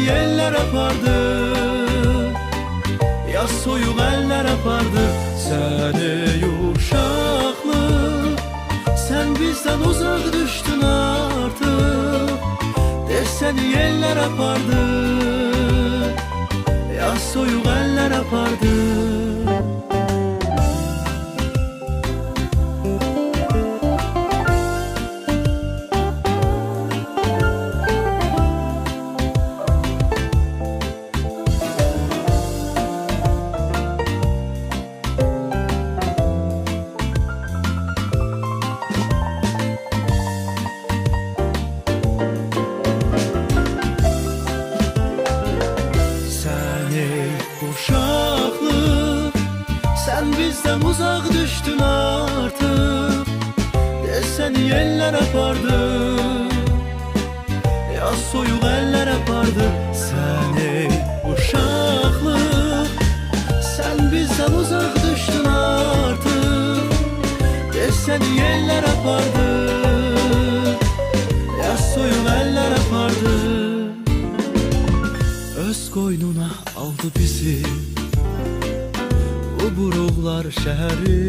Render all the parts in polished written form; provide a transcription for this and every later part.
eller apardı, yaz soyuq eller apardı. Səni uşaqlıq, sen bizden uzak düştün artık. Səni eller apardı, yaz soyuq eller apardı. Uşaqlıq, sen bizden uzak düştün artık. Səni eller apardı, yaz soyuq eller apardı. Səni uşaqlıq, sen bizden uzak düştün artık. Səni eller apardı, yaz soyuq eller apardı. Öz qoynuna aldı bizi bu buruqlar şəhəri,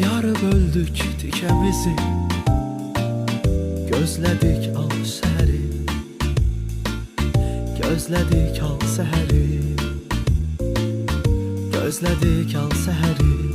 yarıb öldük tikəmizi, gözlədik al səhəri, gözlədik al səhəri, gözlədik al səhəri.